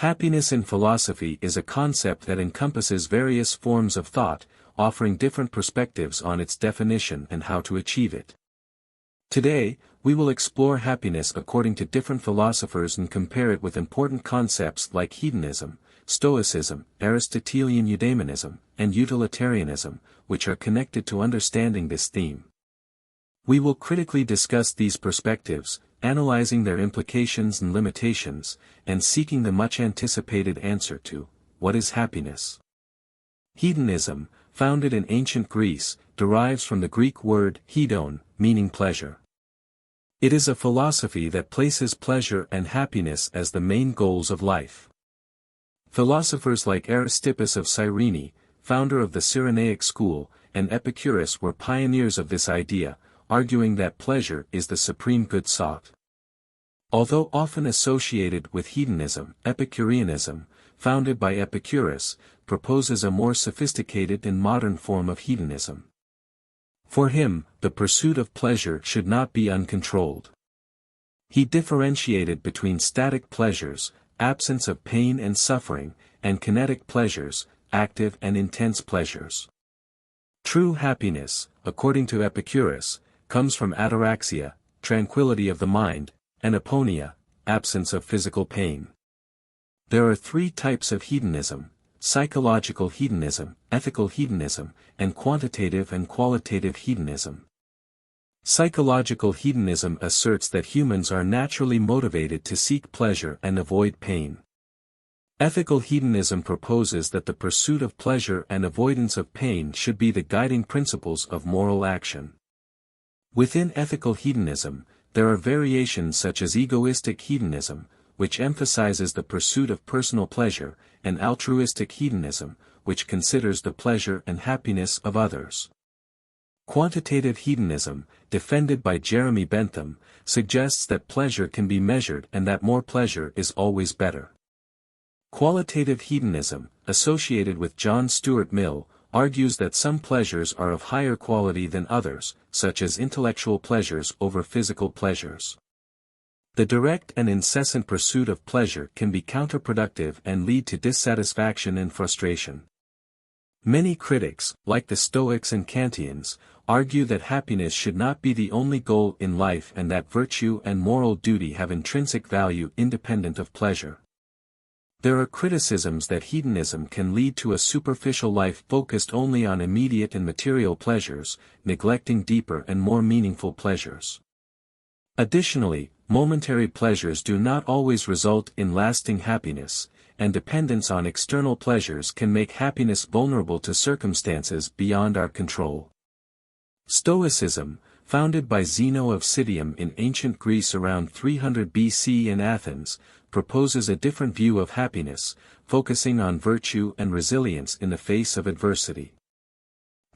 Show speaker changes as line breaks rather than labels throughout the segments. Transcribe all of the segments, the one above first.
Happiness in philosophy is a concept that encompasses various forms of thought, offering different perspectives on its definition and how to achieve it. Today, we will explore happiness according to different philosophers and compare it with important concepts like hedonism, Stoicism, Aristotelian eudaimonism, and utilitarianism, which are connected to understanding this theme. We will critically discuss these perspectives, analyzing their implications and limitations, and seeking the much-anticipated answer to, what is happiness? Hedonism, founded in ancient Greece, derives from the Greek word hedon, meaning pleasure. It is a philosophy that places pleasure and happiness as the main goals of life. Philosophers like Aristippus of Cyrene, founder of the Cyrenaic school, and Epicurus were pioneers of this idea, arguing that pleasure is the supreme good sought. Although often associated with hedonism, Epicureanism, founded by Epicurus, proposes a more sophisticated and modern form of hedonism. For him, the pursuit of pleasure should not be uncontrolled. He differentiated between static pleasures, absence of pain and suffering, and kinetic pleasures, active and intense pleasures. True happiness, according to Epicurus, comes from ataraxia, tranquility of the mind, and eudaimonia, absence of physical pain. There are three types of hedonism: psychological hedonism, ethical hedonism, and quantitative and qualitative hedonism. Psychological hedonism asserts that humans are naturally motivated to seek pleasure and avoid pain. Ethical hedonism proposes that the pursuit of pleasure and avoidance of pain should be the guiding principles of moral action. Within ethical hedonism, there are variations such as egoistic hedonism, which emphasizes the pursuit of personal pleasure, and altruistic hedonism, which considers the pleasure and happiness of others. Quantitative hedonism, defended by Jeremy Bentham, suggests that pleasure can be measured and that more pleasure is always better. Qualitative hedonism, associated with John Stuart Mill, argues that some pleasures are of higher quality than others, such as intellectual pleasures over physical pleasures. The direct and incessant pursuit of pleasure can be counterproductive and lead to dissatisfaction and frustration. Many critics, like the Stoics and Kantians, argue that happiness should not be the only goal in life and that virtue and moral duty have intrinsic value independent of pleasure. There are criticisms that hedonism can lead to a superficial life focused only on immediate and material pleasures, neglecting deeper and more meaningful pleasures. Additionally, momentary pleasures do not always result in lasting happiness, and dependence on external pleasures can make happiness vulnerable to circumstances beyond our control. Stoicism, founded by Zeno of Citium in ancient Greece around 300 BC in Athens, proposes a different view of happiness, focusing on virtue and resilience in the face of adversity.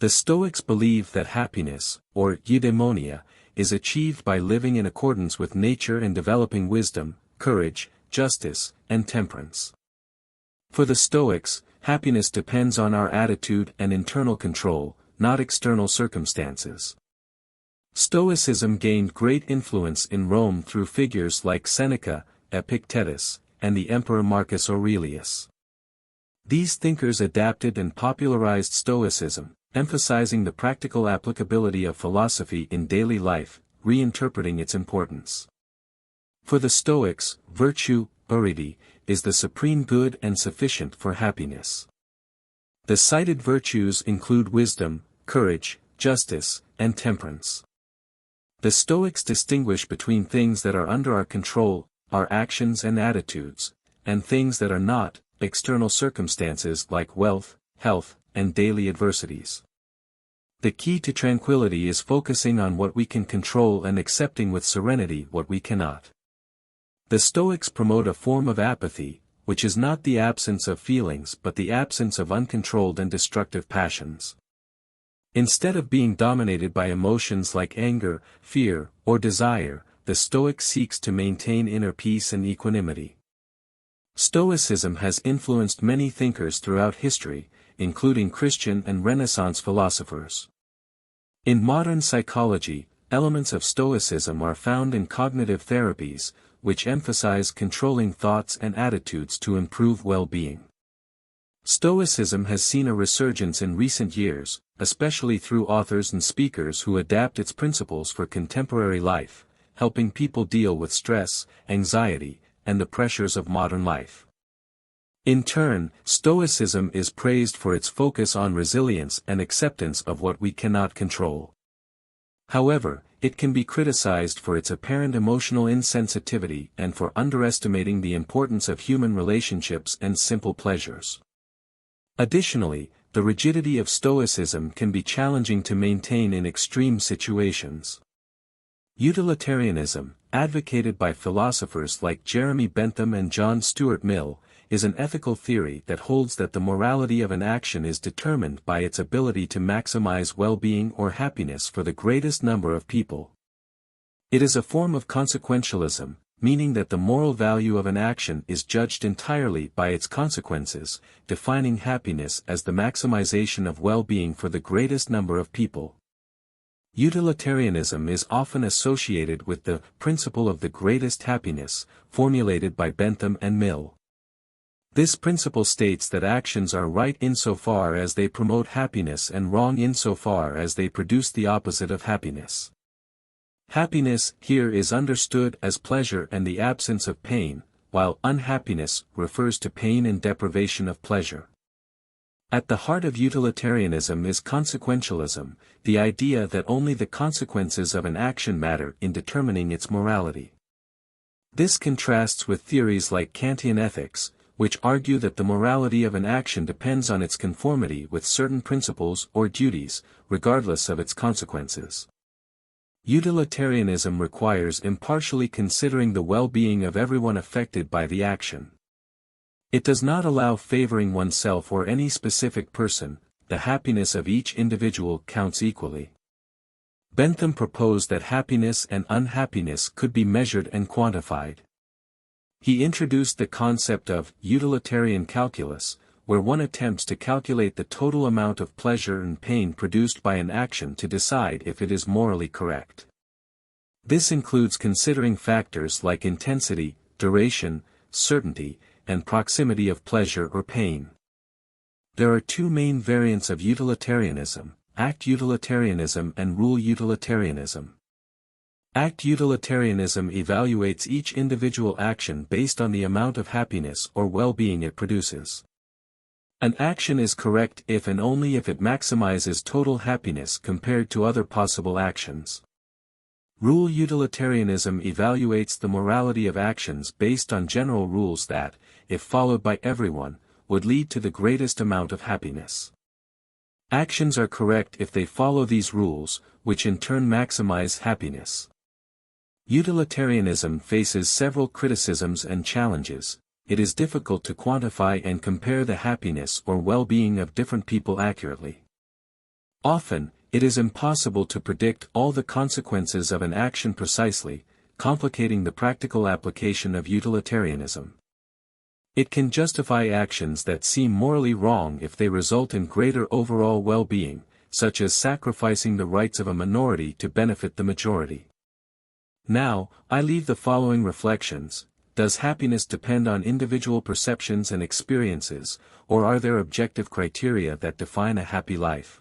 The Stoics believe that happiness, or eudaimonia, is achieved by living in accordance with nature and developing wisdom, courage, justice, and temperance. For the Stoics, happiness depends on our attitude and internal control, not external circumstances. Stoicism gained great influence in Rome through figures like Seneca, Epictetus, and the Emperor Marcus Aurelius. These thinkers adapted and popularized Stoicism, emphasizing the practical applicability of philosophy in daily life, reinterpreting its importance. For the Stoics, virtue, arete, is the supreme good and sufficient for happiness. The cited virtues include wisdom, courage, justice, and temperance. The Stoics distinguish between things that are under our control, our actions and attitudes, and things that are not, external circumstances like wealth, health, and daily adversities. The key to tranquility is focusing on what we can control and accepting with serenity what we cannot. The Stoics promote a form of apathy, which is not the absence of feelings but the absence of uncontrolled and destructive passions. Instead of being dominated by emotions like anger, fear, or desire, the Stoic seeks to maintain inner peace and equanimity. Stoicism has influenced many thinkers throughout history, including Christian and Renaissance philosophers. In modern psychology, elements of Stoicism are found in cognitive therapies, which emphasize controlling thoughts and attitudes to improve well-being. Stoicism has seen a resurgence in recent years, especially through authors and speakers who adapt its principles for contemporary life, helping people deal with stress, anxiety, and the pressures of modern life. In turn, Stoicism is praised for its focus on resilience and acceptance of what we cannot control. However, it can be criticized for its apparent emotional insensitivity and for underestimating the importance of human relationships and simple pleasures. Additionally, the rigidity of Stoicism can be challenging to maintain in extreme situations. Utilitarianism, advocated by philosophers like Jeremy Bentham and John Stuart Mill, is an ethical theory that holds that the morality of an action is determined by its ability to maximize well-being or happiness for the greatest number of people. It is a form of consequentialism, meaning that the moral value of an action is judged entirely by its consequences, defining happiness as the maximization of well-being for the greatest number of people. Utilitarianism is often associated with the principle of the greatest happiness, formulated by Bentham and Mill. This principle states that actions are right insofar as they promote happiness and wrong insofar as they produce the opposite of happiness. Happiness here is understood as pleasure and the absence of pain, while unhappiness refers to pain and deprivation of pleasure. At the heart of utilitarianism is consequentialism, the idea that only the consequences of an action matter in determining its morality. This contrasts with theories like Kantian ethics, which argue that the morality of an action depends on its conformity with certain principles or duties, regardless of its consequences. Utilitarianism requires impartially considering the well-being of everyone affected by the action. It does not allow favoring oneself or any specific person, the happiness of each individual counts equally. Bentham proposed that happiness and unhappiness could be measured and quantified. He introduced the concept of utilitarian calculus, where one attempts to calculate the total amount of pleasure and pain produced by an action to decide if it is morally correct. This includes considering factors like intensity, duration, certainty, and proximity of pleasure or pain. There are two main variants of utilitarianism: act utilitarianism and rule utilitarianism. Act utilitarianism evaluates each individual action based on the amount of happiness or well-being it produces. An action is correct if and only if it maximizes total happiness compared to other possible actions. Rule utilitarianism evaluates the morality of actions based on general rules that, if followed by everyone, would lead to the greatest amount of happiness. Actions are correct if they follow these rules, which in turn maximize happiness. Utilitarianism faces several criticisms and challenges. It is difficult to quantify and compare the happiness or well-being of different people accurately. Often, it is impossible to predict all the consequences of an action precisely, complicating the practical application of utilitarianism. It can justify actions that seem morally wrong if they result in greater overall well-being, such as sacrificing the rights of a minority to benefit the majority. Now, I leave the following reflections. Does happiness depend on individual perceptions and experiences, or are there objective criteria that define a happy life?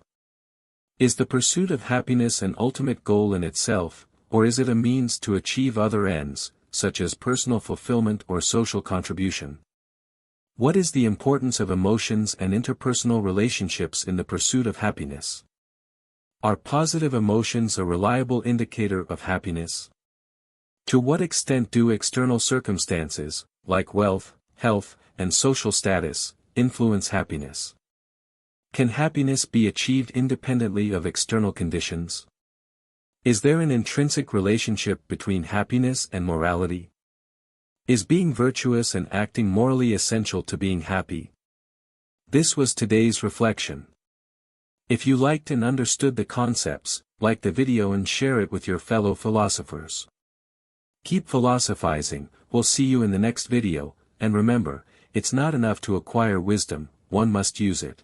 Is the pursuit of happiness an ultimate goal in itself, or is it a means to achieve other ends, such as personal fulfillment or social contribution? What is the importance of emotions and interpersonal relationships in the pursuit of happiness? Are positive emotions a reliable indicator of happiness? To what extent do external circumstances, like wealth, health, and social status, influence happiness? Can happiness be achieved independently of external conditions? Is there an intrinsic relationship between happiness and morality? Is being virtuous and acting morally essential to being happy? This was today's reflection. If you liked and understood the concepts, like the video and share it with your fellow philosophers. Keep philosophizing. We'll see you in the next video, and remember, it's not enough to acquire wisdom, one must use it.